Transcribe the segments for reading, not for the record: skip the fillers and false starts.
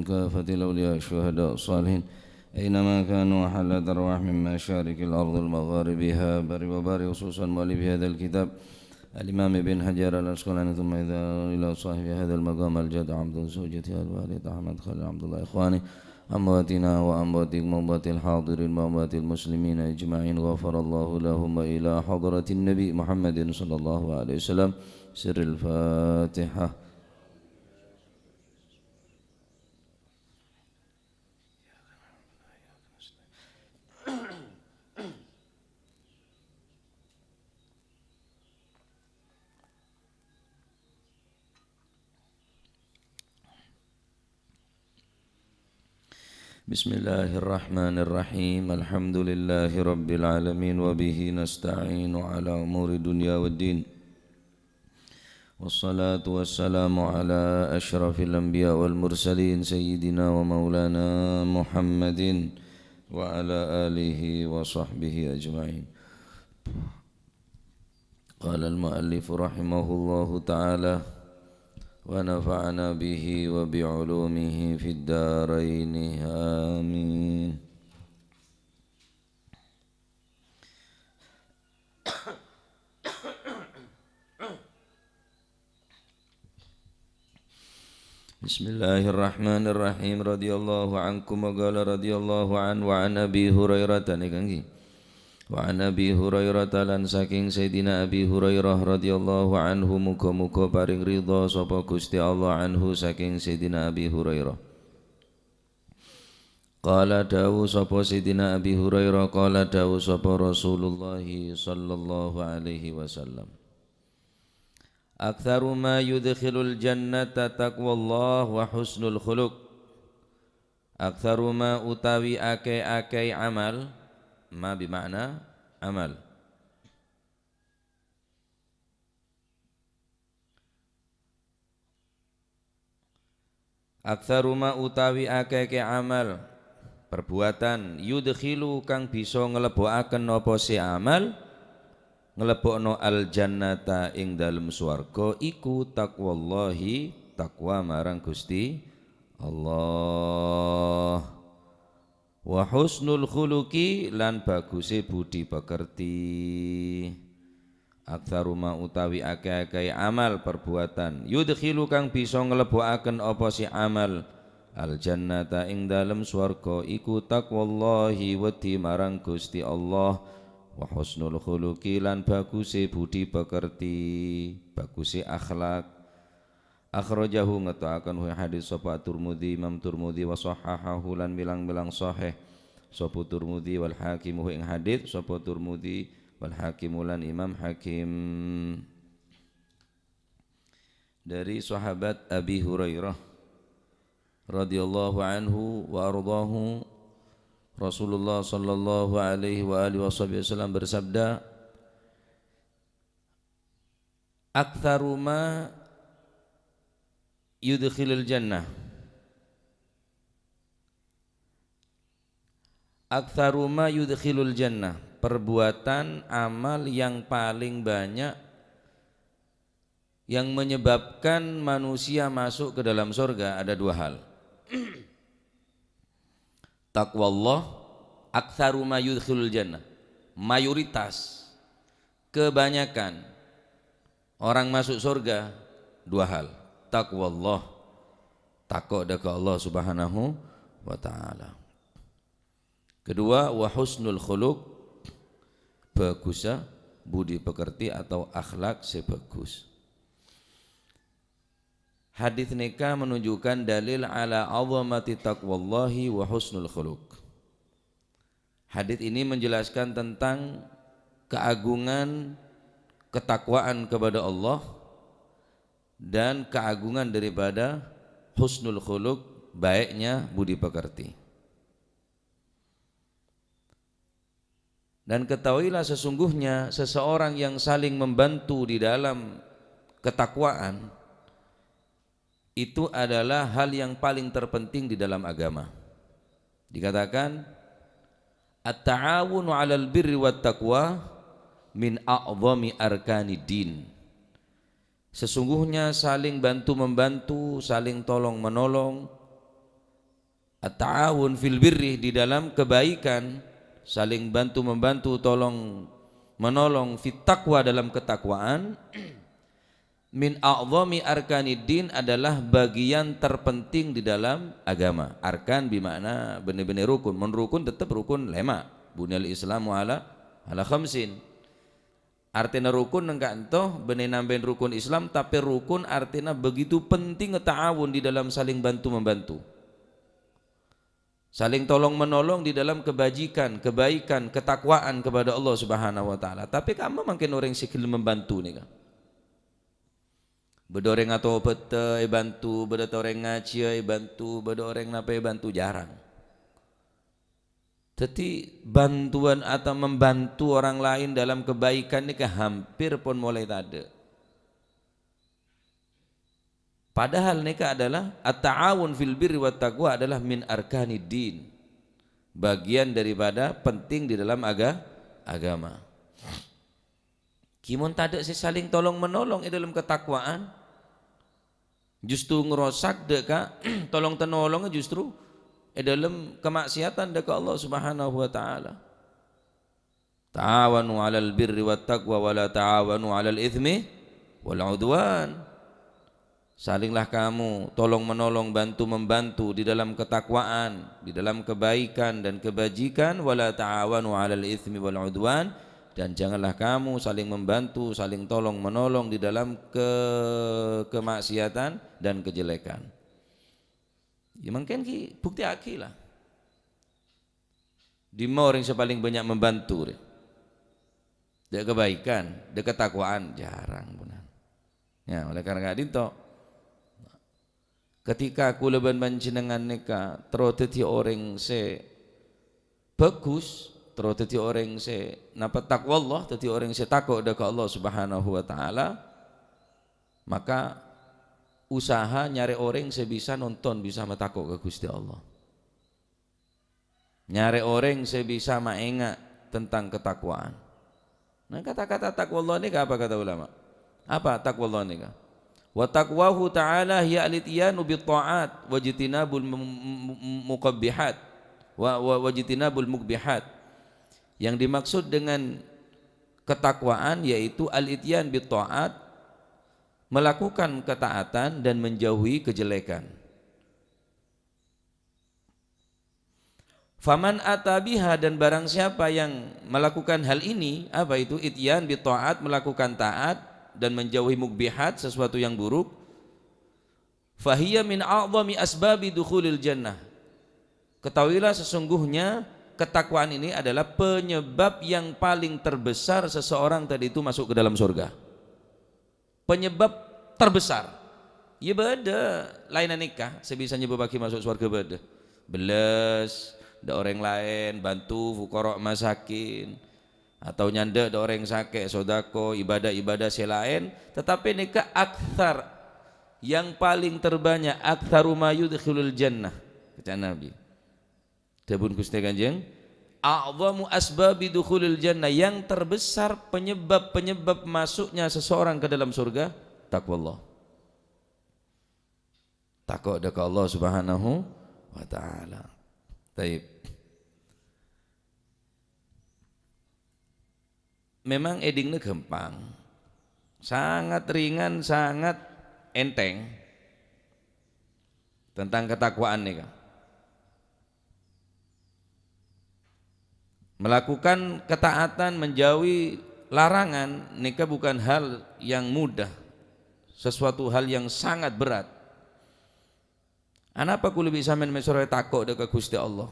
كافة الأولياء الشهداء الصالحين أينما كانوا وحلت أرواح من مشارق الأرض المغاربها بر وبر خصوصا مؤلف هذا الكتاب الإمام ابن حجر العسقلاني ثم إذا إلى صاحب هذا المقام الجد عبد زوجته الوالد أحمد خالد عبد الله إخواني أمواتنا وأمواتكم أموات الحاضرين وأموات المسلمين أجمعين غفر الله لهم إلى حضرة النبي محمد صلى الله عليه وسلم سر الفاتحة. بسم الله الرحمن الرحيم الحمد لله رب العالمين وبه نستعين على أمور الدنيا والدين والصلاة والسلام على أشرف الأنبياء والمرسلين سيدنا ومولانا محمد وعلى آله وصحبه أجمعين. قال المؤلف رحمه الله تعالى ونفعنا به وبعلومه في الدارين آمين. بسم الله الرحمن الرحيم رضي الله عنكم وقال رضي الله عنه وعن أبي هريرة وعن Abi Hurairah lan saking Sayyidina Abi Hurairah radhiyallahu anhu muga-muga paring ridha sapa Gusti Allah anhu saking Sayyidina Abi Hurairah. Qala dawu sapa Sayyidina Abi Hurairah qala dawu sapa Rasulullah sallallahu alaihi wasallam. Aktsaru ma yudkhilul jannata taqwallah wa husnul khuluq. Aktsaru ma utawi ake amal ma bimakna amal. Aktsaru ma utawi akeh amal perbuatan yudkhilu kang bisa nglebokaken apa si amal nglebokno al jannata ing dalem swarga iku taqwallahi takwa marang Gusti Allah. Wa husnul khuluqi lan baguse budi pekerti. Aktsaru ma utawi akeh amal perbuatan yudkhilu kang bisa nglebokaken apa si amal al jannata ing dalem swarga iku taqwallahi wedi marang Gusti Allah wa husnul khuluqi lan baguse budi pekerti baguse akhlak. Akhrajahu ngetakaken hadis sapa Turmudi Imam Turmudi wa sahahahu lan bilang-bilang sahih sapa Turmudi wal Hakim ing hadis sapa Turmudi wal Hakim lan Imam Hakim dari sahabat Abi Hurairah radhiyallahu anhu wa ardahu Rasulullah sallallahu alaihi wa alihi wasallam bersabda aktsaru ma yudkhilul jannah. Aktsaru ma yudkhilul jannah, perbuatan amal yang paling banyak yang menyebabkan manusia masuk ke dalam surga ada dua hal. Taqwallah, aktsaru ma yudkhilul jannah. Mayoritas, kebanyakan orang masuk surga dua hal. Taqwallah, takut dekat Allah subhanahu wa ta'ala. Kedua, wa husnul khuluq, bagusnya budi pekerti atau akhlak sebagus. Hadis nikah menunjukkan dalil ala azamati taqwallahi wa husnul khuluq. Hadis ini menjelaskan tentang keagungan ketakwaan kepada Allah dan keagungan daripada husnul khuluq, baiknya budi pekerti. Dan ketahuilah sesungguhnya seseorang yang saling membantu di dalam ketakwaan itu adalah hal yang paling terpenting di dalam agama. Dikatakan at-ta'awunu 'alal birri wat taqwa min a'zami arkanid din. Sesungguhnya saling bantu-membantu, saling tolong-menolong at-ta'awun fil birri, di dalam kebaikan, saling bantu membantu, tolong menolong, fit taqwa, dalam ketakwaan, min a'zami arkaniddin, adalah bagian terpenting di dalam agama. Arkan bimakna benar-benar rukun. Mun rukun tetap rukun lema. Bunyal Islamu ala khamsin. Artinya rukun enggak entoh benih nambahin rukun Islam, tapi rukun artinya begitu penting ta'awun di dalam saling bantu membantu, saling tolong menolong di dalam kebajikan, kebaikan, ketakwaan kepada Allah Subhanahu wa taala. Tapi kamu makin orang sikil membantu nih kan. Beda orang atau pete bantu, beda orang ngaji bantu, beda orang napa bantu, jarang. Jadi bantuan atau membantu orang lain dalam kebaikan ini hampir pun mulai tak ada. Padahal nikah adalah at-ta'awun fil birri wat taqwa, adalah min arkaniddin, bagian daripada penting di dalam agama. Kimun tak ada saling tolong menolong di dalam ketakwaan, justru ngerosak deka tolong tenolongnya justru dalam kemaksiatan dekat Allah Subhanahu wa taala. Ta'awanu 'alal birri wat taqwa wa la ta'awanu 'alal itsmi wal 'udwan. Salinglah kamu tolong menolong, bantu membantu di dalam ketakwaan, di dalam kebaikan dan kebajikan, wa la ta'awanu 'alal itsmi wal 'udwan, dan janganlah kamu saling membantu, saling tolong menolong di dalam kemaksiatan dan kejelekan. Ya mungkin ki bukti aki lah. Di orang yang paling banyak membantu dia kebaikan, dia ketakwaan jarang benar. Ya oleh karena itu ketika aku leban panjenengan neka terus dadi orang se bagus, terus dadi orang se napa takwa Allah, dadi orang se takut dekat Allah Subhanahu wa taala, maka usaha nyari orang sebisa nonton bisa matakok ke Gusti Allah, nyari orang sebisa maingat tentang ketakwaan. Nah kata-kata takwa Allah ini apa kata ulama? Apa takwa Allah ini? Wa taqwahu ta'ala hiya al-ityanu bi ta'at wa jitinabul muqabbihat wa jitinabul mukbihat. Yang dimaksud dengan ketakwaan yaitu al-ityan bi ta'at, melakukan ketaatan dan menjauhi kejelekan. Faman atabiha, dan barang siapa yang melakukan hal ini, apa itu ityan bi ta'at, melakukan taat dan menjauhi mukbihat, sesuatu yang buruk, fahiya min a'zami asbabi dukhulil jannah. Ketahuilah sesungguhnya ketakwaan ini adalah penyebab yang paling terbesar seseorang tadi itu masuk ke dalam surga. Penyebab terbesar. Ya beda lainan nikah sebisanya bebaki masuk surga beda. Beles ada orang lain, bantu fuqara masakin, atau nyanda ada orang sakit, sodako, ibadah-ibadah selain, tetapi nikah akthar, yang paling terbanyak, aktharu ma yudkhilul jannah, kata Nabi. Dabun Gusti Kanjeng, a'zamu asbabi dukhulil jannah, yang terbesar penyebab masuknya seseorang ke dalam surga, taqwallah. Takut dekat Allah Subhanahu wa taala. Baik. Memang edingnya gampang, sangat ringan, sangat enteng tentang ketakwaan nih kan. Melakukan ketaatan, menjauhi larangan nikah bukan hal yang mudah, sesuatu hal yang sangat berat. Anapa ku lebih samen mesore takut dekat Gusti Allah?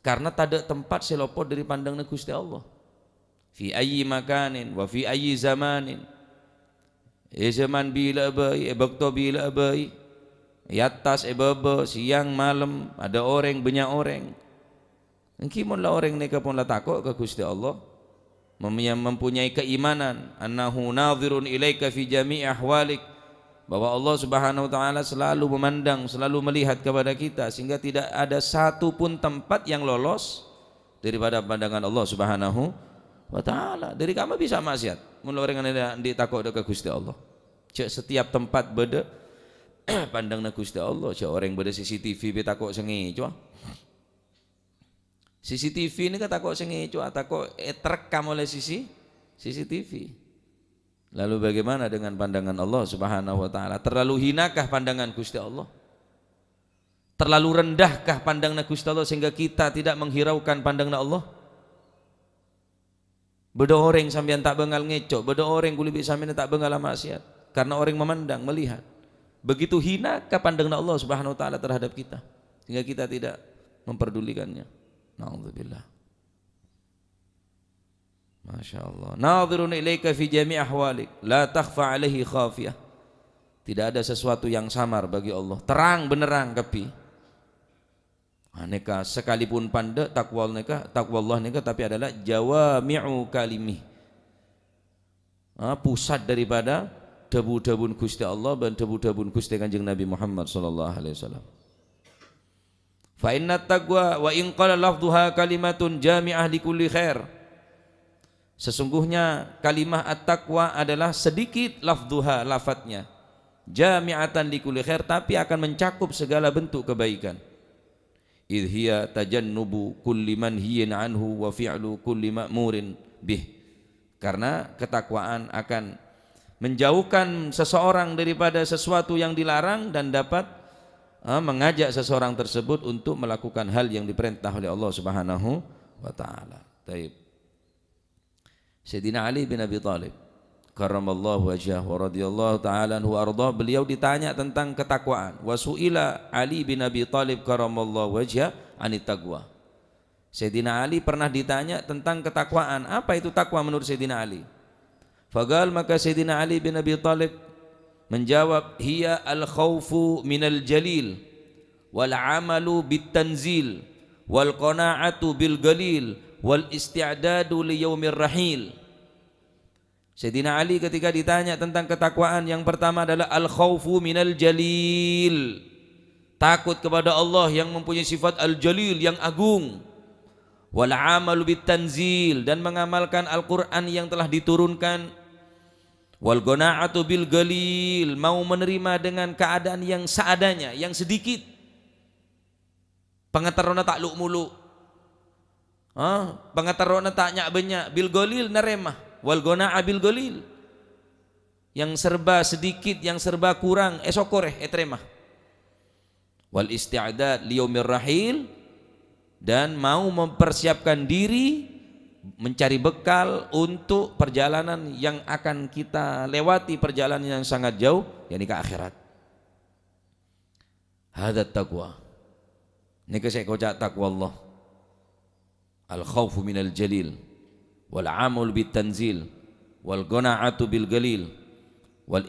Karena tak ada tempat selopot dari pandangnya Gusti Allah. Fi ayyi makanin wa fi ayyi zamanin, zaman bila bayi, bakto bila bayi, yatas baba, siang malam, ada orang banyak orang. Engkimun lah orang nikah pun lah takut ke Gusti Allah, mempunyai keimanan annahu nadhirun ilaika fi jami'i ahwalik, bahwa Allah Subhanahu wa taala selalu memandang, selalu melihat kepada kita, sehingga tidak ada satu pun tempat yang lolos daripada pandangan Allah Subhanahu wa taala. Dari kamu bisa maksiat mun orang yang ditakut ke Gusti Allah. Cek setiap tempat beda, pandangna Gusti Allah. Si orang beda CCTV takok sengeco. CCTV ini kan takok sengeco, takok terekam oleh CCTV. Lalu bagaimana dengan pandangan Allah Subhanahu wa taala? Terlalu hinakah pandangan Gusti Allah? Terlalu rendahkah pandangna Gusti Allah sehingga kita tidak menghiraukan pandangna Allah? Beda orang sampean tak bengal ngecok, beda orang kulibi sampean tak bengal maksiat. Karena orang memandang, melihat. Begitu hinakah pandangna Allah Subhanahu wa taala terhadap kita sehingga kita tidak memperdulikannya. Na'udzubillah. Masya Allah. Nadhirun ilaika fi jami' ahwalik, la takhfa alaihi khafiyah. Tidak ada sesuatu yang samar bagi Allah, terang benerang kapi. Aneka sekalipun pandai takwa Allah neka tapi adalah jawami'u kalimih. Pusat daripada debu-debun Gusti Allah dan debu-debun Gusti Kanjeng Nabi Muhammad sallallahu alaihi wasallam. Fa inna taqwa wa in qala lafdhuha kalimatun jami'ah li kulli khair. Sesungguhnya kalimah at-taqwa adalah sedikit lafdhuha, lafadznya jami'atan li kulli khair, tapi akan mencakup segala bentuk kebaikan. Idh hiya tajannubu kulli manhiyin anhu wa fi'lu kulli ma'murin bih. Karena ketakwaan akan menjauhkan seseorang daripada sesuatu yang dilarang dan dapat mengajak seseorang tersebut untuk melakukan hal yang diperintah oleh Allah Subhanahu wa taala. Baik. Sayyidina Ali bin Abi Thalib karramallahu wajhahu wa radhiyallahu taala anhu arda, beliau ditanya tentang ketakwaan. Wa suila Ali bin Abi Thalib karramallahu wajhahu anit taqwa. Sayyidina Ali pernah ditanya tentang ketakwaan. Apa itu takwa menurut Sayyidina Ali? Fagal, maka Sayyidina Ali bin Abi Thalib menjawab, hiya al-khawfu minal jalil wal amalu bit tanzil wal qana'atu bil galil wal isti'dadu li yaumir rahil. Sayyidina Ali ketika ditanya tentang ketakwaan, yang pertama adalah al-khawfu minal jalil, takut kepada Allah yang mempunyai sifat al-jalil, yang agung. Wal amalu bit tanzil, dan mengamalkan Al-Qur'an yang telah diturunkan. Wal qana'atu bil galil, mau menerima dengan keadaan yang seadanya, yang sedikit. Pengetarona tak luk muluk. Pengetarona tak nyak banyak. Bil galil neremah. Wal qana'a bil galil, yang serba sedikit, yang serba kurang esokoreh etremah. Wal isti'dad liyaumir rahil, dan mau mempersiapkan diri mencari bekal untuk perjalanan yang akan kita lewati, perjalanan yang sangat jauh, yakni ke akhirat. Hadat taqwa. Ini saya kocak takwa Allah. Al khawfu minal jalil wal amul bit tanzil wal qana'atu bil galil wal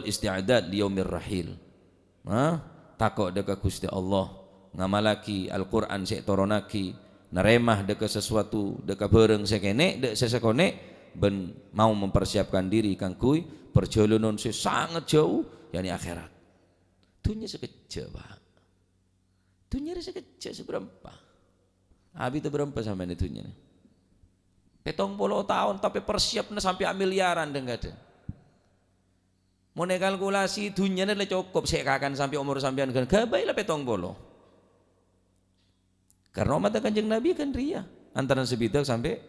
isti'dad liyaumir rahil. Takut dekat Gusti Allah, ngamalaki Al-Qur'an sek toronaki, neremah dekat sesuatu dekat bareng sekene dek sesekone, ben mau mempersiapkan diri kangkui perjalanan sangat jauh, yakni akhirat. Dunia sekejap, Pak. Dunia sekejap seberapa? Abi itu berapa sampai ini dunia? 70 tahun tapi persiapnya sampai miliaran dan enggak ada. Mau kalkulasi dunia ini cukup sekakan sampai umur sampean kan gabai lah 70. Karena umat Kanjeng Nabi kan ria antara sebidak sampai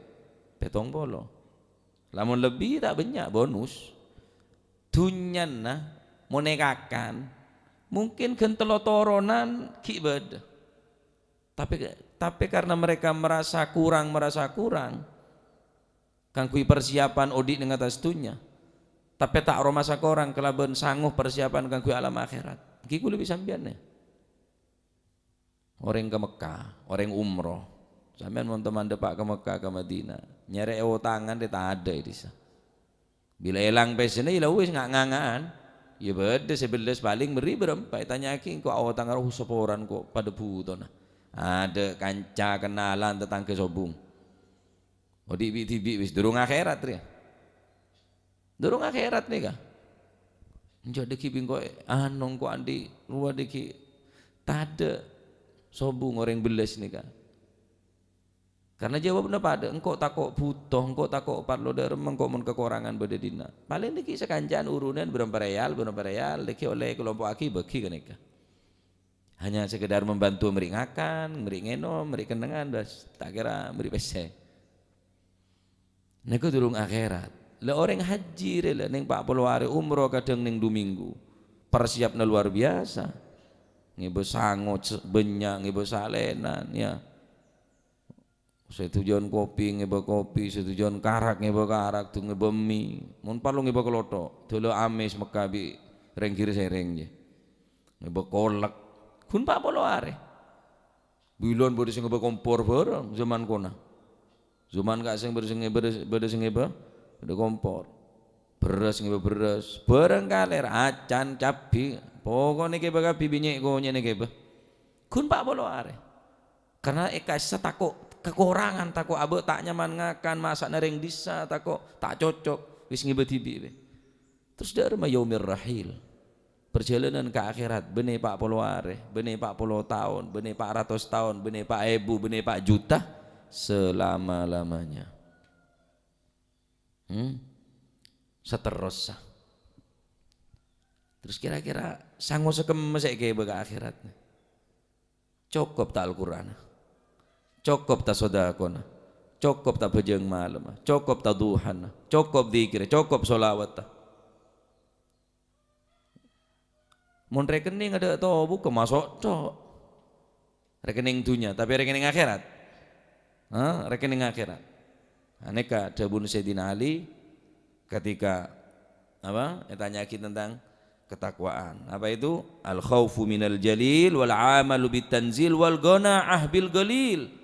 70. Lamun lebih tak banyak bonus. Dunia nah mau nekakan mungkin gentelo toronan kibad. Tapi karena mereka merasa kurang kangkui persiapan odik dengan atas dunia, tapi tak romasa korang kelaban sanggup persiapan kangkui alam akhirat. Kiku lebih sambiannya. Orang ke Mekah, orang umroh, sampean mau teman depak ke Mekah ke Madinah, nyari ewo tangan dia tak ada itu. Bila elang pesene ila wis ngangaan, ya beda 11 paling beri berempat. Tanya aki kok ewo tangan seporan kok pada butona. Ada kanca kenalan tetangga sobung. Tibi wis durung akhirat ya. Durung akhirat nih kah? Jadi kiping kok anong kok andi luar diki tada sobung orang belas nih kah? Karena jawabnya pada engkau takok butuh, engkau takok parlo derem, engkau mun kekurangan bade dina. Paling niki sekancan urunan berapa real, leki oleh kelompok aki bagi kenika. Hanya sekedar membantu meringakan, meringenom, merikendengan, bas tak kira beri pese. Niku durung akhirat. Lah orang haji rela ning 40 hari umroh kadang ning 2 minggu. Persiapna luar biasa. Ngibe sangot benyak, ngibe salenan ya. Setujuan kopi ngibe kopi, setujuan karak ngibe karak, tu ngibe mie. Mun parlo ngibe kelotok, dulu amis mekabi rengkir sereng je. Ngibe kolak. Kun 40 hari. Bilon bodi sing ngibe kompor bareng zaman kona. Zaman gak sing bersing ngibe ada kompor. Beras ngibe beras, bareng kaler acan cabi. Pokoknya ngibe kabi binyek konya ngibe. Kun 40 hari. Karena ekas takut kekurangan, takut abe tak nyaman ngakan, masak nereng disa, takut tak cocok, wis ngibe tibi. Terus dari yaumir rahil, perjalanan ke akhirat, benih 40 hari, benih 40 tahun, benih 400 tahun, benih 4.000, benih 4 juta, selama-lamanya. Seterusnya. Terus kira-kira sanggup sekemesek ke akhirat. Cukup tak Al-Quran. Cukup tak sodakona, cukup tak bejeng malam, cukup tak duhan, cukup dikir, cukup solawat. Mun rekening ada tau buka masuk cok. Rekening dunia, tapi rekening akhirat. Rekening akhirat. Aneka dabun Sayyidina Ali ketika apa? Tanyakin tentang ketakwaan. Apa itu? Al khaufu minal jalil wal amalu bitanzil wal ghana'ah bil galil.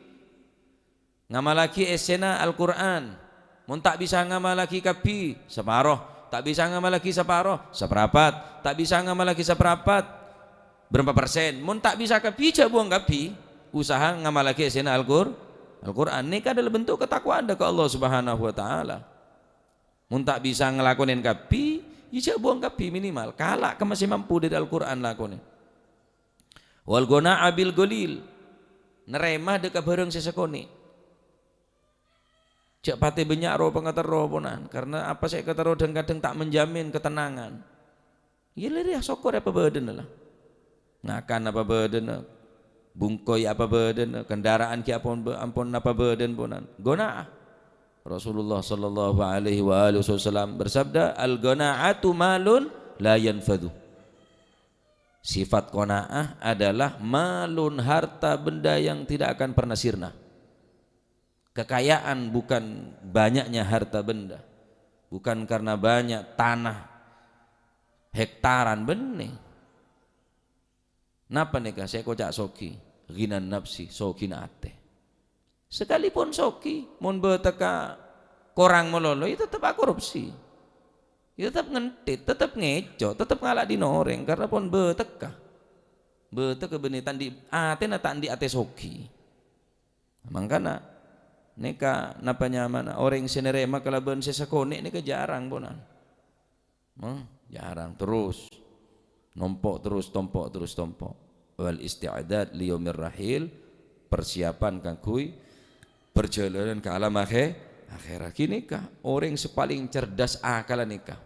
Ngamalaki esena Al-Quran, mun tak bisa ngamalaki kapi separoh, tak bisa ngamalaki separoh, seperapat, tak bisa ngamalaki seperapat, berapa persen? Mun tak bisa kapi, buang kapi, usaha ngamalaki esena Al-Quran. Ini adalah bentuk ketakwaan ke Allah Subhanahu Wa Taala. Mun tak bisa ngelakonin kapi, buang kapi minimal. Kalak masih mampu dari Al-Quran lakonin. Wal gona abil golil, neremah dekat bareng sesekoni. Cak pati banyak roh pengatero ponan, karena apa saya kata roh dan kadang tak menjamin ketenangan. Ya lirih sokor apa badan lah, ngakan apa badan, bungkoi apa badan, kendaraan ki ampun apa badan ponan. Gona Rasulullah sallallahu alaihi wasallam bersabda, al gonaatu malun la yanfadu. Sifat qanaah adalah malun, harta benda yang tidak akan pernah sirna. Kekayaan bukan banyaknya harta benda, bukan karena banyak tanah hektaran benih. Napa nih saya kocak soki, ginan nafsi sokin ate. Sekalipun soki, mun beteka korang melolo, itu tetap korupsi, itu tetap ngentit, tetap ngeco, tetap ngalak di noreng karena pun beteka benih tandi ate na tandi ate soki. Mangkana neka napanya mana orang senerema kalaban sesakone neka jarang bonan, jarang terus nompok terus tompok. Wal isti'adad liyaumir rahil, persiapan kangkui perjalanan ke alam akhirat. Kini kah orang sepaling cerdas akal nikah,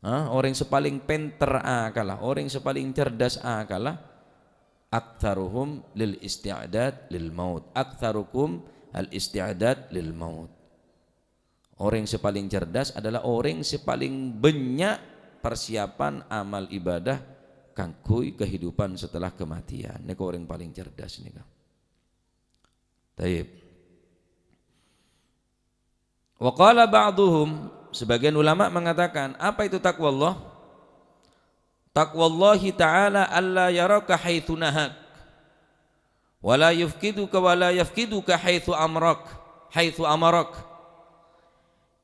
orang sepaling pinter akal, orang sepaling cerdas akal, aktsaruhum lil isti'adad lil maut, aktsarukum al isti'adad lil maut. Orang yang sepaling cerdas adalah orang yang sepaling banyak persiapan amal ibadah kangkui kehidupan setelah kematian. Ini orang paling cerdas nih kan. Taib. Wa qala ba'duhum, sebagian ulama mengatakan, apa itu takwa Allah? Taqwallahi ta'ala alla yaraka haitsu nahak wala yafkiduka haitsu amarak.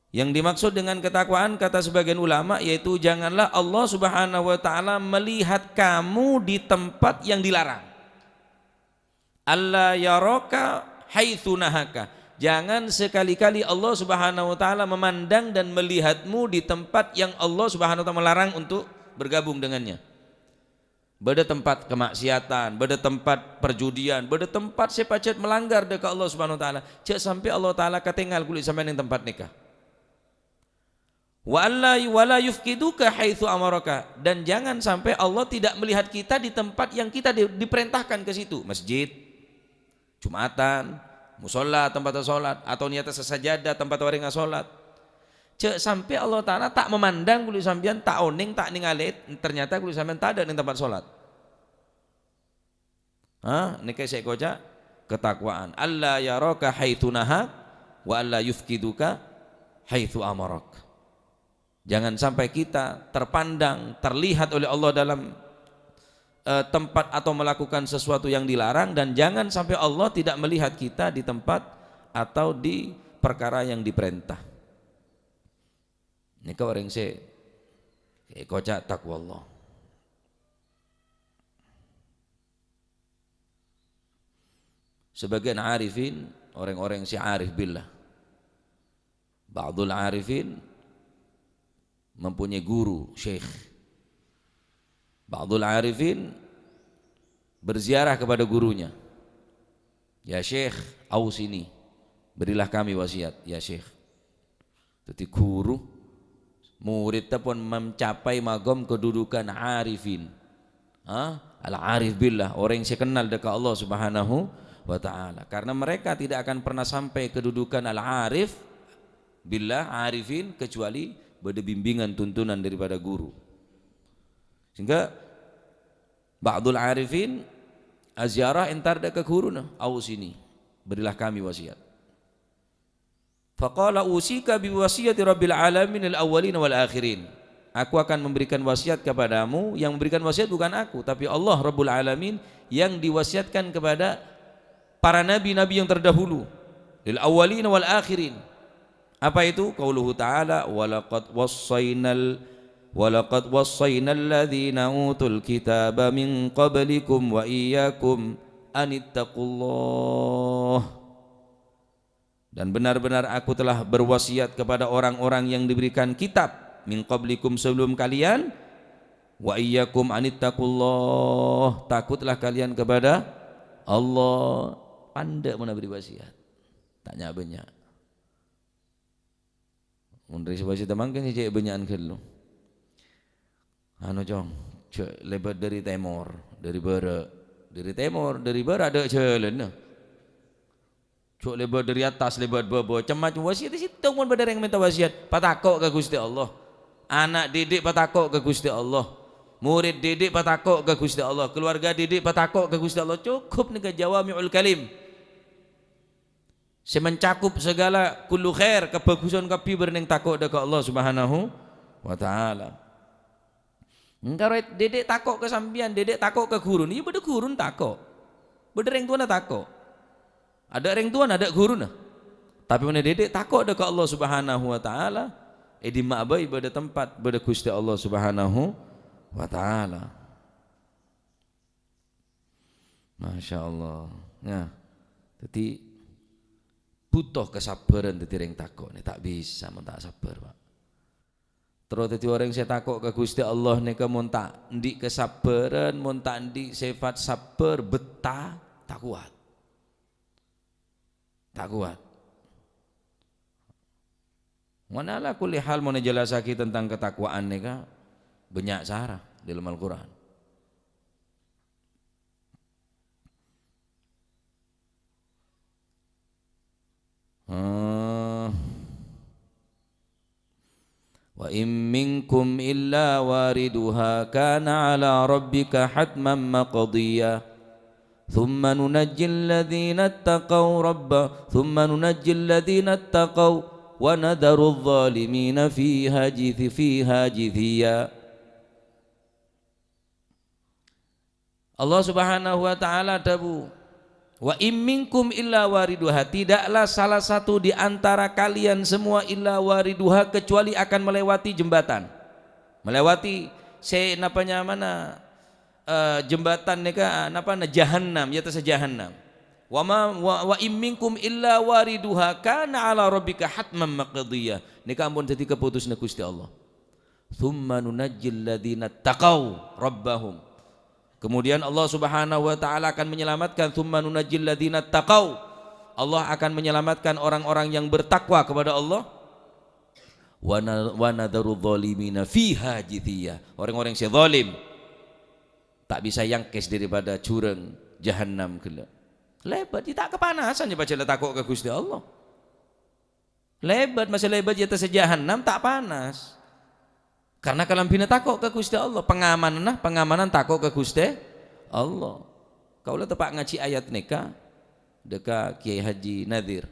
Yang dimaksud dengan ketakwaan kata sebagian ulama yaitu janganlah Allah Subhanahu wa taala melihat kamu di tempat yang dilarang. Alla yaraka haitsu nahaka. Jangan sekali-kali Allah Subhanahu wa taala memandang dan melihatmu di tempat yang Allah Subhanahu wa taala melarang untuk bergabung dengannya. beda tempat kemaksiatan, beda tempat perjudian, beda tempat sepacet melanggar dekat Allah Subhanahu wa taala. Cek sampai Allah taala katengal kulit sampai ning tempat nikah. Wala yufkiduka haitsu amaraka, dan jangan sampai Allah tidak melihat kita di tempat yang kita diperintahkan ke situ, masjid, Jumatan, musola tempat salat, atau niatnya sesajadah tempat orang salat. Cek sampai Allah taala tak memandang kulit sampean, tak oning, tak ningalit, ternyata kulit sampean tak ada di tempat salat. Niki saya kocak ketakwaan. Allah yaraka haitsu nahak wa alla yufkiduka haitsu amarak. Jangan sampai kita terpandang, terlihat oleh Allah dalam tempat atau melakukan sesuatu yang dilarang, dan jangan sampai Allah tidak melihat kita di tempat atau di perkara yang diperintah. Ini kau orang se kocak takwa Allah. Sebagian arifin, orang-orang si arif billah, ba'dul arifin mempunyai guru, syekh. Ba'dul arifin berziarah kepada gurunya. Ya syekh, ausini, berilah kami wasiat, ya syekh. Jadi guru, muridnya pun mencapai magam kedudukan arifin. Al-arif billah, orang yang saya kenal dekat Allah Subhanahu wa ta'ala. Karena mereka tidak akan pernah sampai kedudukan al-arif billah, arifin, kecuali beda bimbingan tuntunan daripada guru. Sehingga ba'dul arifin aziarah entar ke guruna, ausini, berilah kami wasiat. Faqala usika biwasiyati rabbil alamin al-awwalin wal akhirin. Aku akan memberikan wasiat kepadamu. Yang memberikan wasiat bukan aku, tapi Allah Rabbul Alamin, yang diwasiatkan kepada para nabi-nabi yang terdahulu, lil awwalin wal akhirin. Apa itu? Qauluhu ta'ala, walaqad wassaynal ladzina utul kitaba min qablikum wa iyyakum anittaqullah. Dan benar-benar aku telah berwasiat kepada orang-orang yang diberikan kitab min qablikum, sebelum kalian, wa iyyakum anittaqullah, takutlah kalian kepada Allah. Pandai mana beri wasiat, tanya banyak. Mun dari sebab kita mangkin cek banyakan kelu. Jong, cek lebat dari timur, dari timur, dari barat ada jalan. Cek lebat dari atas, lebat bawah, macam wasiat itu pun badar yang minta wasiat. Patakok ke Gusti Allah. Anak didik patakok ke Gusti Allah. Murid didik patakok ke Gusti Allah. Keluarga didik patakok ke Gusti Allah. Cukup nih jawami'ul kalim. Mencakup segala kullu khair, kebagusan kapi berneng takut dekat Allah Subhanahu wa taala. Engkau dedek takut ke sambian, dedek takut ke guru. Ini beda gurun takut. Beda orang tua takut. Ada orang tua ada guru nah. Tapi mana dedek takut dekat Allah Subhanahu wa taala, di ma'bai beda tempat beda Gusti Allah Subhanahu wa taala. Masya Allah. Nah, jadi butuh kesabaran tadi orang takut nih, tak bisa mun tak sabar Pak. Terus tadi orang saya takut ke Gusti Allah nih, mun tak ndik kesabaran, mun tak ndik sifat sabar betah, tak kuat. Tak kuat. Manalah kulli hal mau jelasaki tentang ketakwaan nih kan banyak cara dalam Al-Qur'an. Wa in minkum illa wariduha kana ala rabbika hatman maqdiya thumma nunajjil ladzina attaqaw wa nadharu adh-dhalimina fiha jithiya. Allah Subhanahu wa taala dabu, wa imminkum illa wariduha, tidaklah salah satu di antara kalian semua illa wariduha, kecuali akan melewati jembatan, melewati napanya mana jembatan neka napa jahannam, ya tas jahannam. Wa imminkum illa wariduha kana ala rabbika hatman maqdiya, neka ampun jadi keputusna Gusti Allah. Tsumma nunajjil ladzina taqaw rabbahum, Kemudian Allah Subhanahu wa taala akan menyelamatkan, tsumma nunajjil ladzina taqau. Allah akan menyelamatkan orang-orang yang bertakwa kepada Allah. Wa nadharu dhalimina fiha jithiya. Orang-orang yang zalim tak bisa yangkes daripada jurang jahannam gela. Lebat, dia tak kepanasan ya baca takut ke Gusti Allah. Lebat, masa lebat ya atas jahannam tak panas. Karena kalau bina takut ke Gusti Allah, pengamanan takut ke Gusti Allah. Kaulah tepak ngaji ayat nikah deka Kiai Haji Nadir.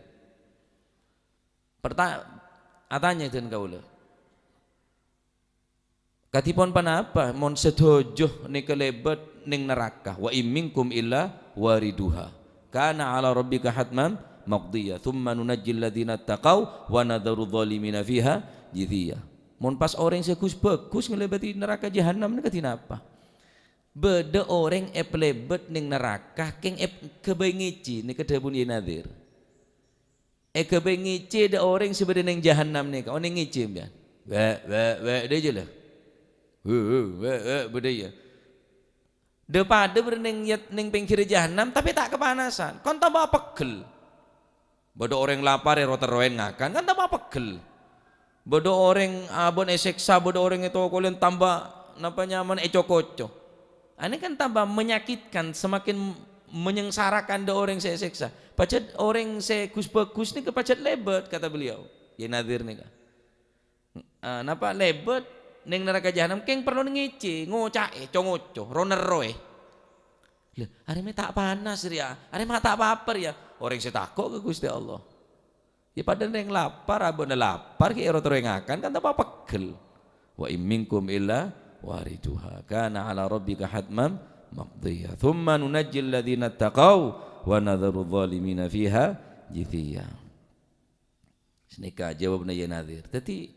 Atanya dan kaulah. Katipun panapa mon sedojo nika lebat ning neraka wa imminkum illa wariduha kana ala rabbika hatman maqdiya thumma nunajjil ladzina taqau wa nadharu dhalimina fiha jithiya. Mon pas orang segus bagus ngelebati neraka jahanam nika tinapa? Beda orang lebet ning neraka keng kebengici nika dapun ye nadir. Kebengici ada orang sebeda ning jahanam nika oning ngici mbian. Wa dia je lah. Budaya. Depada berning ning pinggir jahanam tapi tak kepanasan. Kon tambah pegel. Bodo orang lapar ya roter-roen ngakan kan tambah pegel. Bodo orang abon eseksa, bodo orang itu kulen tambah napa nyaman ecok-ocok. Ini kan tambah menyakitkan, semakin menyengsarakan do orang saya seksa. Pacet orang saya bagus ni kepacet lebat kata beliau. Ya nadir ni kan. Napa lebat ning neraka jahanam keng perlu ngici ngocae congoco roner roe. Lah areme tak panas ya. Areme tak baper ya. Orang saya takut ke Gusti Allah. Ya padahal yang lapar abon lapar ki ero tereng akan kan tak pegel. Wa imminkum illa wariduha kana ala rabbika hatman maqdiya. Thumma nunajjil ladzina taqau wa nadharu dhalimina fiha jithiya. Senika jawabna ya nadir. Dadi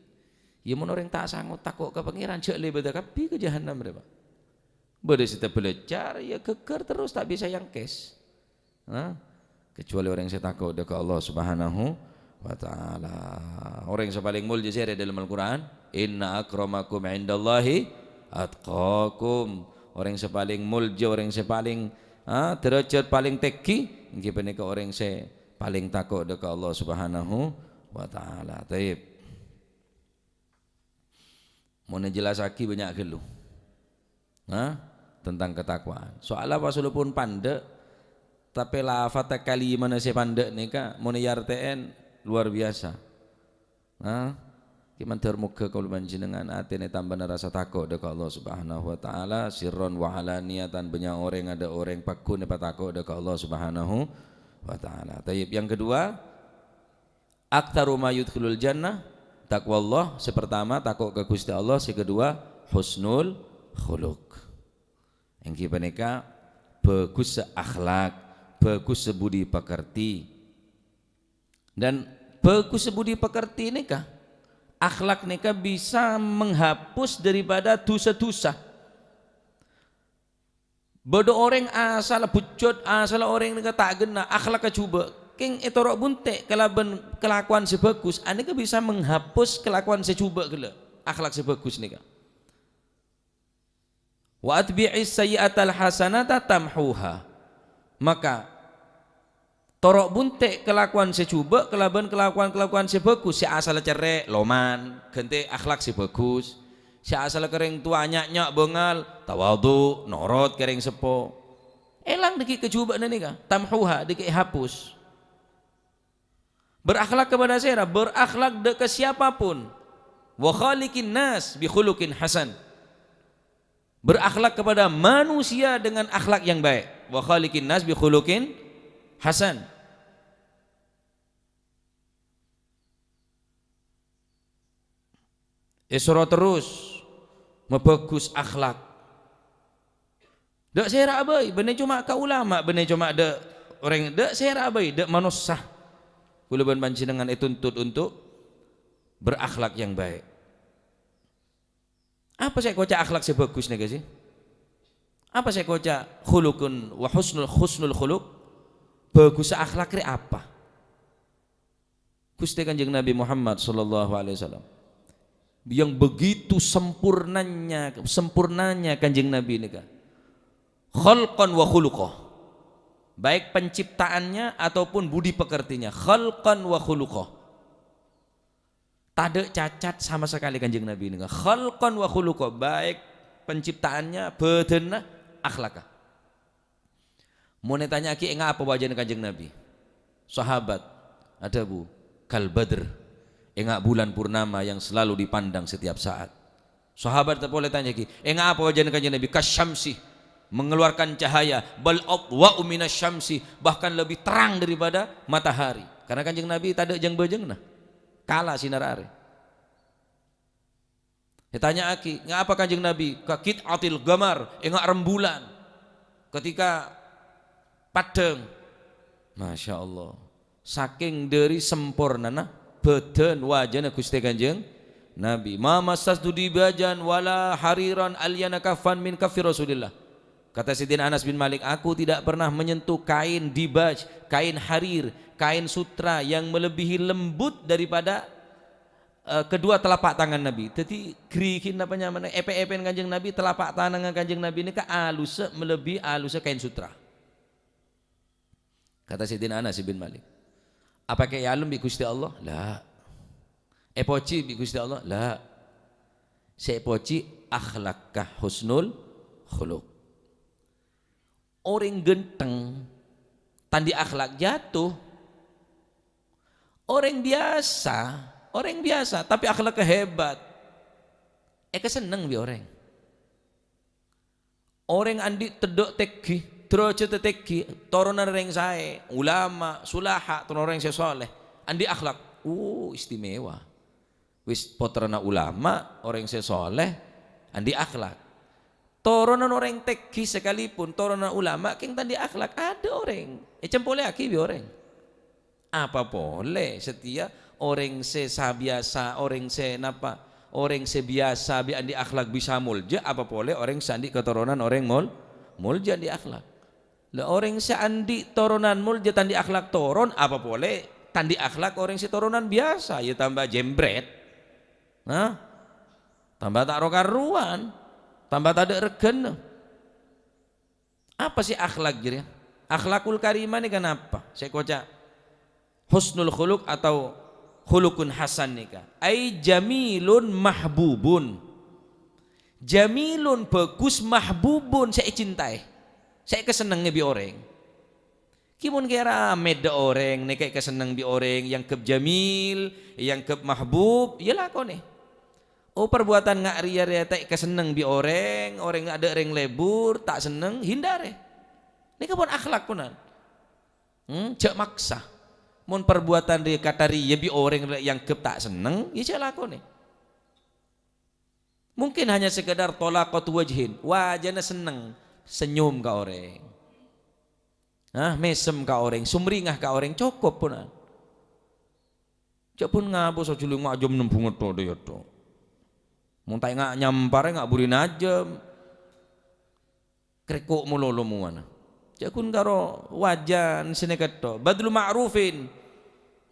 ya mun orang tak sanggup takut ke pangeran cek le beda kapi ke jahanam mereka. Beda kita belajar ya keker terus tak bisa yang kes. Kecuali orang yang saya takut dekat Allah Subhanahu wa taala. Orang yang paling mulia saya dalam Al-Qur'an, inna akramakum indallahi atqakum. Orang yang paling mulia, orang yang paling derajat paling tinggi, nggih punika orang yang saya paling takut dekat Allah Subhanahu wa taala. Taib. Mau jelasaki banyak gelu tentang ketakwaan. Soal apa pun pandek tapi lafaz kali mana saya pandek nika mau yarten luar biasa. Kiman termuka kalau panjenengan atene tambah rasa takut dekat Allah Subhanahu wa taala sirron wa alaniyatan banyak orang ada orang pakun apa takut dekat Allah Subhanahu wa taala. Taib yang kedua aktaru ma yudkhilul jannah taqwallah. Sepertama takut ke Gusti Allah, sekedua husnul khuluq. Engki panika bagus akhlak, bagus budi pekerti. Dan bagus budi pekerti nikah akhlak nikah bisa menghapus daripada dosa-dosa. Bodo orang asal bucut, asal orang nikah tak gena akhlak coba king etorok bunte kelakuan sebagus ane ke bisa menghapus kelakuan secuba gela akhlak sebagus nika. Wa atbi'is sayyi'atal hasanata tamhuha. Maka torok bunte kelakuan secuba kelakuan sebagus si asal cerek loman gente akhlak sebagus si asal kering tua nyak bengal tawadhu norot kering sepo elang diki kecuba nika tamhuha diki hapus. Berakhlak kepada saya, berakhlak ke siapapun. Wa khaliqin nas bi khuluqin hasan. Berakhlak kepada manusia dengan akhlak yang baik. Wa khaliqin nas bi khuluqin hasan. Isra terus membagus akhlak. Dak saya abai, bener cuma ka ulama, bener cuma ada orang dak saya abai, dak manusia. Kula panjenengan dituntut untuk berakhlak yang baik. Apa saya kocak akhlak sebagus nih guys? Apa saya kocak khulukun wa husnul khuluk? Bagus akhlak ini apa? Gusti Kanjeng Nabi Muhammad sallallahu alaihi wasallam yang begitu sempurnanya Kanjeng Nabi ini kan. khalqan wa khuluqah, baik penciptaannya ataupun budi pekertinya, khalqan wa khuluqah. Tak ada cacat sama sekali Kanjeng Nabi ini, khalqan wa khuluqah, baik penciptaannya, badannya, akhlakah. Mau tanya ki enggak apa wajahnya Kanjeng Nabi? Sahabat ada bu, kal badr, enggak bulan purnama yang selalu dipandang setiap saat. Sahabat tak boleh tanya ki, enggak apa wajahnya Kanjeng Nabi? Kasyamsi, mengeluarkan cahaya, bal adwa'u minasyamsi, bahkan lebih terang daripada matahari. Karena Kanjeng Nabi tak ada jeng-bejeng nah, kalah sinar are. Ditanya aki, enggak apa Kanjeng Nabi? Kakit atil gamar, enggak rembulan. Ketika padang, masya Allah, saking dari sempurna nah badan wajahnya Gusti Kanjeng Nabi. Mama sasdudi bajan wala hariran alyana kafan min kafi Rasulillah. Kata Sayyidina Anas bin Malik, aku tidak pernah menyentuh kain dibaj, kain harir, kain sutra yang melebihi lembut daripada kedua telapak tangan Nabi. Jadi gerikin apa namanya, epe-epen Kanjeng Nabi, telapak tangan Kanjeng Nabi ini ke alus melebihi alusnya kain sutra. Kata Sayyidina Anas bin Malik, apa kayak alum bi Gusti Allah? La. Epoci bi Gusti Allah? La. Sepoci akhlakkah husnul khuluq. Orang genteng tandi akhlak jatuh. Orang biasa tapi akhlaknya hebat. Keseneng bi orang. Orang andi tedok teki, derajat teki, turunan orang saya, ulama, sulaha, turunan orang saya soleh, andi akhlak, istimewa. Wis potrana ulama, orang saya soleh, andi akhlak. Turunan orang teki sekalipun, turunan ulama, keng tandi akhlak ada orang. Cempoleh aki bi orang. Apa boleh setia orang biasa, orang napa, orang biasa bi andi akhlak bisa mulja, apa boleh orang sandi keturunan orang mulja di akhlak. Lah orang seandi turunan mulja tandi akhlak turun, apa boleh tandi akhlak orang turunan biasa, ya tambah jembret, nah tambah tak rokaruan, tambah tak ada regen. Apa sih akhlak jadi? Akhlakul karimah ini kenapa? Saya kocak husnul khuluq atau khuluqun hasan nikah. Ai jamilun mahbubun. Jamilun bagus, mahbubun saya cintai. Saya kesenangnya bi orang. Kimun kira meda orang, nih kayak kesenang bi orang yang keb jamil, yang keb mahbub, ya lah kau nih. Oh perbuatan ngak ria tak kesenang bi orang nggak ada orang lebur, tak seneng, hindari. Ini kebun akhlak punan. Cak maksa. Mun perbuatan dia kata ria bi orang yang keb tak seneng, ya cak lah kau nih. Mungkin hanya sekedar tolakot wajhin, wajahnya seneng. Senyum ke orang, mesem ke orang, sumringah ke orang, cukup pun. Cak pun ngabu so juli ngajum nembunget to dia to. Muntai ngak nyampare ngak buri najem, krekuk mulolo muana. Cak pun karo wajan sinekat to, badlu ma'rufin,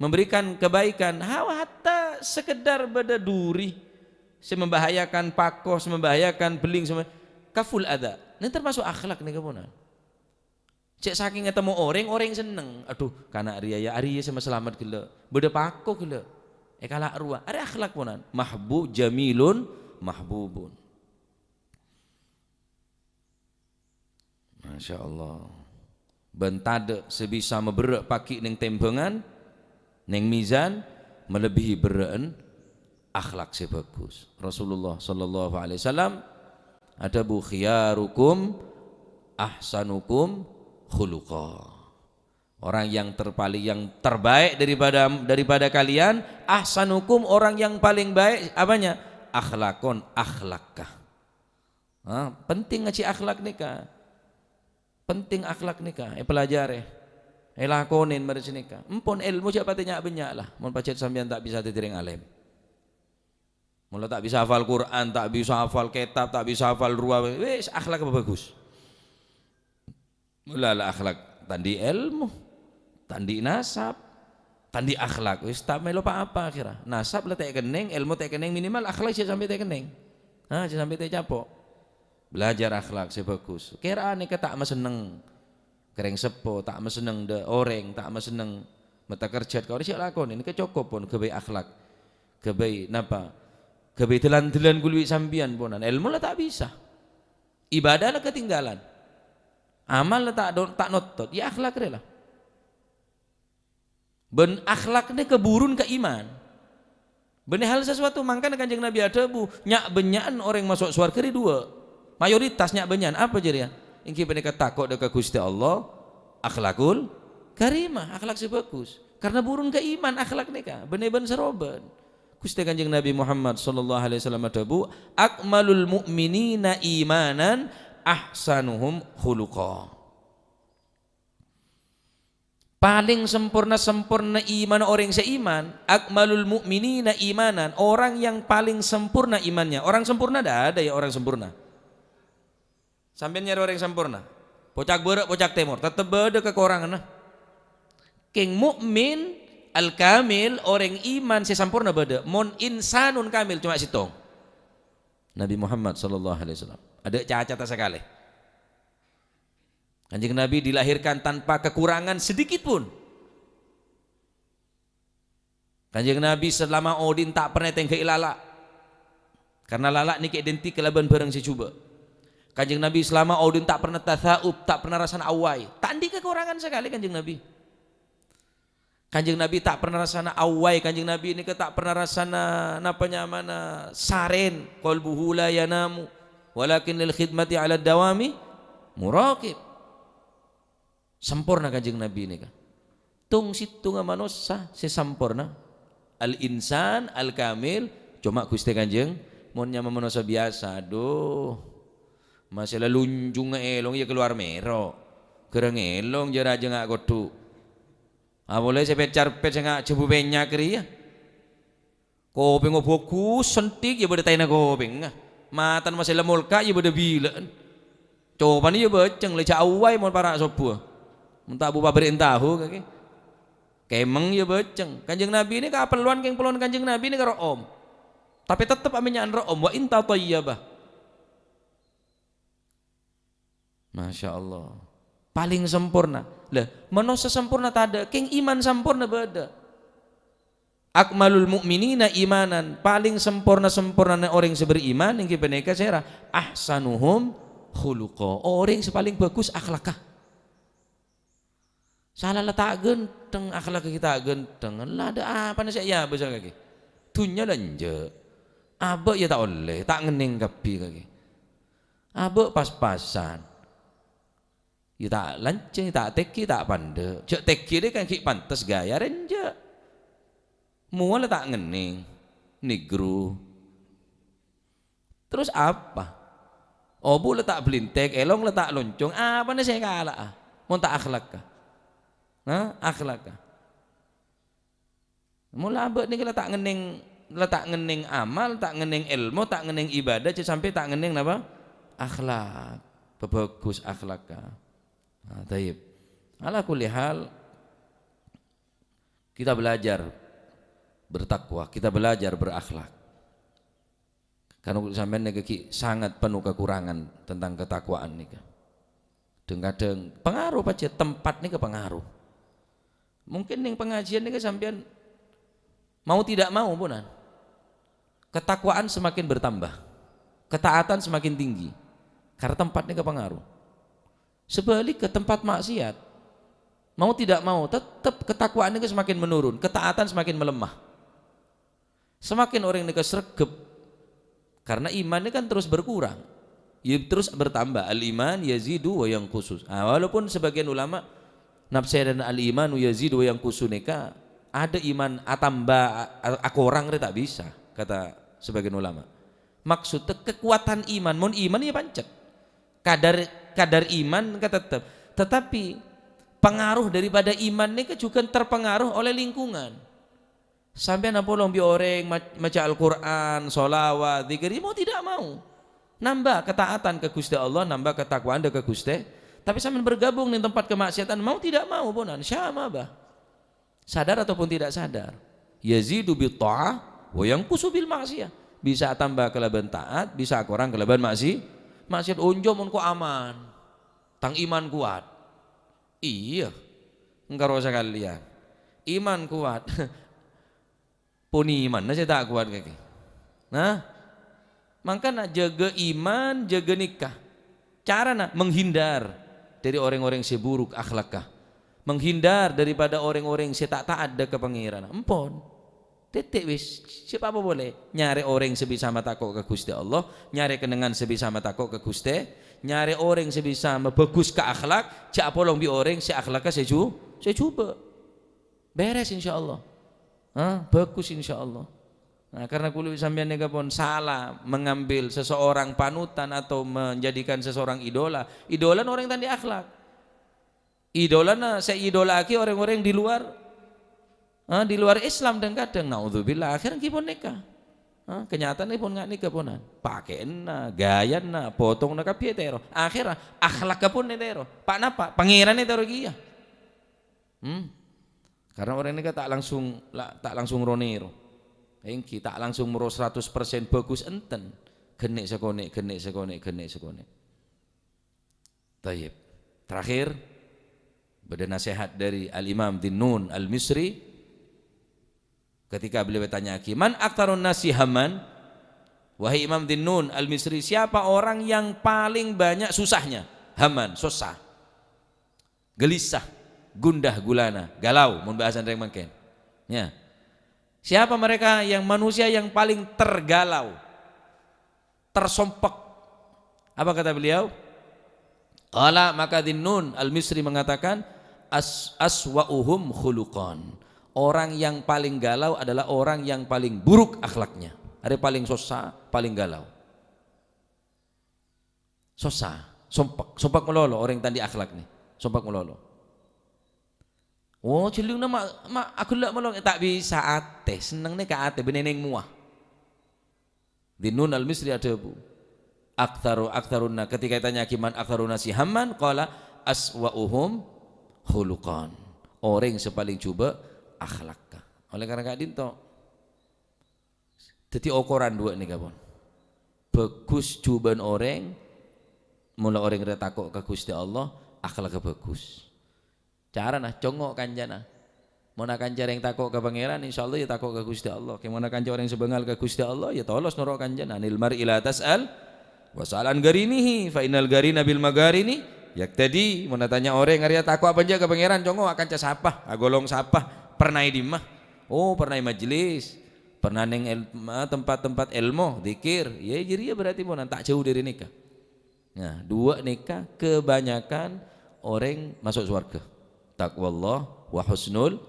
memberikan kebaikan, hatta sekedar beda duri, membahayakan pakos, membahayakan beling, kaful ada. Ini termasuk akhlak nih kamu. Cek saking ketemu orang seneng. Aduh, karena Arya sama selamat gila. Beda pako gila. Kalak ruah. Ada akhlak punan. Mahbub jamilun mahbubun. Masya Allah. Bentade sebisa meberek paki neng tembengan, neng mizan melebihi bereen akhlak sebagus. Rasulullah sallallahu alaihi wasallam ada bu khiyarukum ahsanukum khuluqa. Orang yang terbaik daripada kalian, ahsanukum orang yang paling baik apanya? Akhlakon, akhlakkah. Penting ngaji akhlak nikah. Penting akhlak nikah. Pelajari. Lakonin mari nikah. Empun ilmu siapa tanya banyak lah. Mun pacet sampean tak bisa ditereng alim. Mula tak bisa hafal Quran, tak bisa hafal kitab, tak bisa hafal ruah, wis akhlak apa bagus. Mula lah akhlak tandi ilmu, tandi nasab, tandi akhlak, wis tak melo apa akhirnya. Nasab lah tak keneng, ilmu tak keneng, minimal akhlak sih sampai tak keneng. Sampai tak capok. belajar akhlak sebagus. Kira ane tak seneng kereng sepo, tak seneng de oreng, tak seneng mata kerja kau siap lakon ini kecokop pun kebaik akhlak, kebaik napa, kebaik telan gului sambian ponan. Ilmu lah tak bisa, ibadah lah ketinggalan, amal lah tak notot, ya akhlak lah. Ben akhlak ni keburun ke iman. Ben hal sesuatu mangkan Kanjeng Nabi ada bu nyak benyan orang masuk surga di dua. Mayoritas nyak benyan apa jadi ya? Ingki beneka takut dekat Gusti Allah, akhlakul karimah, akhlak sebagus. Karena burun ke iman akhlak neka, ben seroban. Gusti Kanjeng Nabi Muhammad sallallahu alaihi wasallam ada bu, akmalul mu'minina imanan ahsanuhum khuluqa. Paling sempurna iman orang seiman, akmalul mu'minina imanan, orang yang paling sempurna imannya. Orang sempurna ada ya orang sempurna. Sampai nyari orang sempurna. Pocak berak, pocak temur, tetap beda kekurangan. Nah. King mukmin al kamil orang iman si sempurna beda. Mon insanun kamil cuma sitong. Nabi Muhammad sallallahu alaihi wasallam. Ada cacat sekali. Kanjeng Nabi dilahirkan tanpa kekurangan sedikit pun. Kanjeng Nabi selama Odin tak pernah tengkai lalak. Karena lalak ni identik kelaban bareng si cuba. Kanjeng Nabi selama Odin tak pernah tathaub, tak pernah rasana awai. Tandi kekurangan sekali Kanjeng Nabi. Kanjeng Nabi tak pernah rasana awai. Kanjeng Nabi ini tak pernah rasana napanya mana saren. Qalbuhu la yanamu walakin lil khidmati ala dawami muraqib. Sempurna Kanjeng Nabi ini kan. Tung situ manusia si sempurna. Al insan al kamil cuma Gusti Kanjeng monnya manusia biasa. Aduh. Masalah lunjung elong ya keluar mero. Kereng elong jara aja ngak kodu. Boleh saya pecar ngak cebu benya keri ya. Kopeng fokus sentik ya beda taina kopeng. Matan masalah mulka ya beda bilan. Coba nih ya beceng leca awai mon para sopu. Mentah abu paberin tahu kaki. Kemeng ya beceng. Kanjeng Nabi ini kapeluan Kanjeng Nabi ini karo om. Tapi tetap aminyaan ro om wa inta tayyibah. Masya Allah. Paling sempurna. Lah, manusia sempurna tada, keng iman sempurna beda. Akmalul mu'minina imanan, paling sempurna orang yang beriman yang kebeneka serah ahsanuhum khuluqa. Orang yang paling bagus akhlakah. Salah letak genteng akhlak kita genteng. Lah ada apa nasi ya besar kaki. Dunya lanje. Abek ya tak oleh, tak ngening kapi kaki. Abek pas-pasan. Ya tak lanceng, tak teki, tak pande. Cek teki dia kan kik pantas gaya renja. Mual tak ngening, negro. Terus apa? Obu letak belintek, elong letak loncong. Apa nih saya kalah? Mau tak akhlak kah? Akhlak kah? Mula abek ni letak ngening amal, tak ngening ilmu, tak ngening ibadah, sampai tak ngening apa? Akhlak. Bagus akhlak kah? Taib. Ala kulli hal kita belajar bertakwa, kita belajar berakhlak. Karena sampean niki sangat penuh kekurangan tentang ketakwaan nika. Kadang pengaruh aja tempat nika pengaruh. Mungkin ning pengajian nika sampean mau tidak mau punan. Ketakwaan semakin bertambah. Ketaatan semakin tinggi. Karena tempat nika pengaruh. Sebalik ke tempat maksiat, mau tidak mau tetap ketakwaan ini semakin menurun, ketaatan semakin melemah. Semakin orang ini sregep, karena iman ini kan terus berkurang, ya terus bertambah. Al iman yazidu wa yanqusus. Walaupun sebagian ulama nafsiran al iman yazidu wa yanqusu neka ada iman atamba aku orang tak bisa, kata sebagian ulama. Maksudnya kekuatan iman, mon iman ya pancet. Kadar iman tetap, tetapi pengaruh daripada iman ini juga terpengaruh oleh lingkungan. Sampai napolong bi orang maca Al-Quran, sholawat, zikir, mau tidak mau nambah ketaatan ke Gusti Allah, nambah ketakwaan ke Gusti. Tapi sampai bergabung di tempat kemaksiatan, mau tidak mau punan syama bah. Sadar ataupun tidak sadar, yazidu bi ta'ah wa yanqusu bil maksiyah. Bisa tambah kelebihan taat, bisa kurang kelebihan maksiat. maksiat onjo mun kok aman. Tang iman kuat. Iya. Engkau sekalian. Iman kuat. Pun iman nah saya tak kuat kaki. Nah, makanya jaga iman, jaga nikah. Cara nak menghindar dari orang-orang seburuk akhlakah. Menghindar daripada orang-orang yang tak taat ke pangeran. Empon. Titik wis. Siapa apa boleh nyari orang sebisa mata kok ke Gusti Allah, nyari kenangan sebisa mata kok ke Gusti, nyari orang sebisa bagus ke akhlak, cak polong bi orang si akhlaknya saya coba. Beres insyaallah. Bagus insyaallah. Nah, karena kulit sampean nega pun salah mengambil seseorang panutan atau menjadikan seseorang idola. Idola orang yang tadi akhlak. Idola saya idolaki orang-orang di luar Islam dan kadang naudzubillah akhirnya kipun nikah. Kenyataan pun nggak nikah punan. Pakaian gaya potong kapiye tero. Akhirnya akhlak pun tero. Pak napa? Pangeran tero kia. Karena orang nikah tak langsung ronero. Engki tak langsung mero 100% bagus enten. Genek sekone. Tayyib. Terakhir pada nasihat dari Al-Imam Dhinnun Al-Misri ketika beliau bertanya man aktsarun nasi haman, wahai Imam Dhinnun Al-Misri, siapa orang yang paling banyak susahnya? Haman, susah, gelisah, gundah gulana, galau, mun bahasan reng mangken. Ya. Siapa mereka yang manusia yang paling tergalau, tersompek? Apa kata beliau? Qala, maka Dhinnun Al-Misri mengatakan aswa'uhum khuluqan. Orang yang paling galau adalah orang yang paling buruk akhlaknya. Ada paling susah, paling galau. Susah, sompak melolo orang yang tadi akhlak nih. Sompak melolo. Oh, celung nama aku lak melolo tak bisa ate, seneng nih ke ate beneneng muah. Dhinnun Al-Misri ada bu. Aktsarunna ketika ditanya kiman aktsaruna si hamman qala aswa'uhum khuluqan. Orang yang paling coba akhlak. Oleh karena Kak Dinto jadi ukuran dua nih kapon. Bagus cobaan orang mula orang yang takut ke Gusti Allah akhlaknya bagus. Cara nah congok kanjana. Mana kanjar yang takut ke pangeran insyaallah ya takut ke Gusti Allah. Kemana kanjar orang yang sebengal ke Gusti Allah ya tolos nurut kanjana. Anil mar'i la tas'al wasalan garinihi fa innal garina bil magarini yak tadi mau tanya orang ngariya takwa apa aja ke pangeran congo akan cas apa agolong sapah pernah di mah pernah majelis pernah neng tempat-tempat ilmu zikir ya jadi ya berarti mau tak jauh dari nikah. Nah dua nikah kebanyakan orang masuk surga taqwallah wa husnul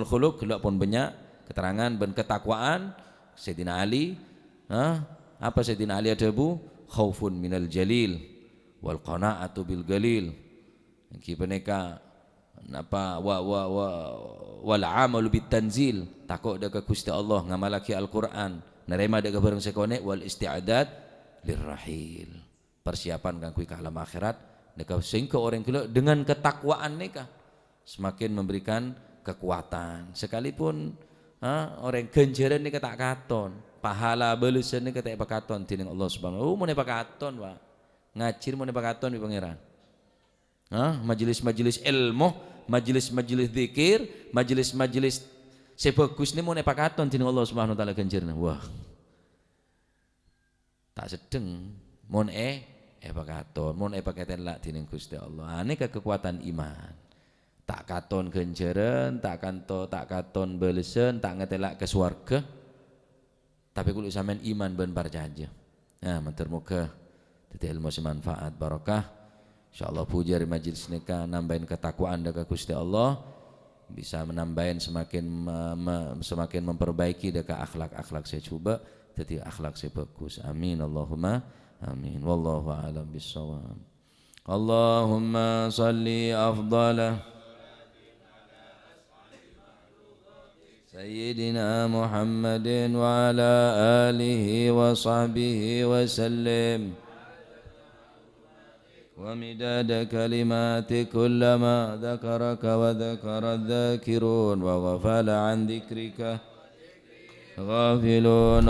khuluq kelak pun banyak keterangan ben ketakwaan Sayyidina Ali apa Sayyidina Ali ada bu khaufun minal jalil wal qanaatu bil galil ki peneka apa wal amalu bit tanzil takut dekat Gusti Allah ngamalaki Al-Qur'an nerima dekat bareng sekone wal isti'adad lirrahil persiapan kang kuwi ka alam akhirat dekat sehingga orang kula dengan ketakwaan nikah semakin memberikan kekuatan sekalipun orang ganjaran nikah tak katon pahala balasan ni kata pakaton tining Allah Subhanahu. Mau pakaton Pak. Ngajir mau pakaton di pangeran. Majelis-majelis ilmu, majelis-majelis zikir, majelis-majelis sebagus ni mau pakaton tining Allah Subhanahu wa taala ganjarna. Wah. Tak sedeng mon pakaton, mon pakaten lak tining Gusti Allah. Ini kekuatan iman. Tak katon ganjaran, tak katon balasan, tak ngetelak ke swarga. Tapi kulit sampean iman ben parjaja. Nah, matur muga dadi ilmu manfaat barokah. Insyaallah puji dari majelis nikah nambahin ketakwaan dekat Gusti Allah bisa menambahin semakin memperbaiki dekat akhlak-akhlak saya coba jadi akhlak saya bagus. Amin Allahumma amin. Wallahu a'lam bissawab. Allahumma shalli afdalah Sayyidina Muhammadin wa ala alihi wa sahbihi wa sallim wa midada kalimati kullama dhakaraka wa dhakara dhakirun wa ghafala an dhikrika ghafilun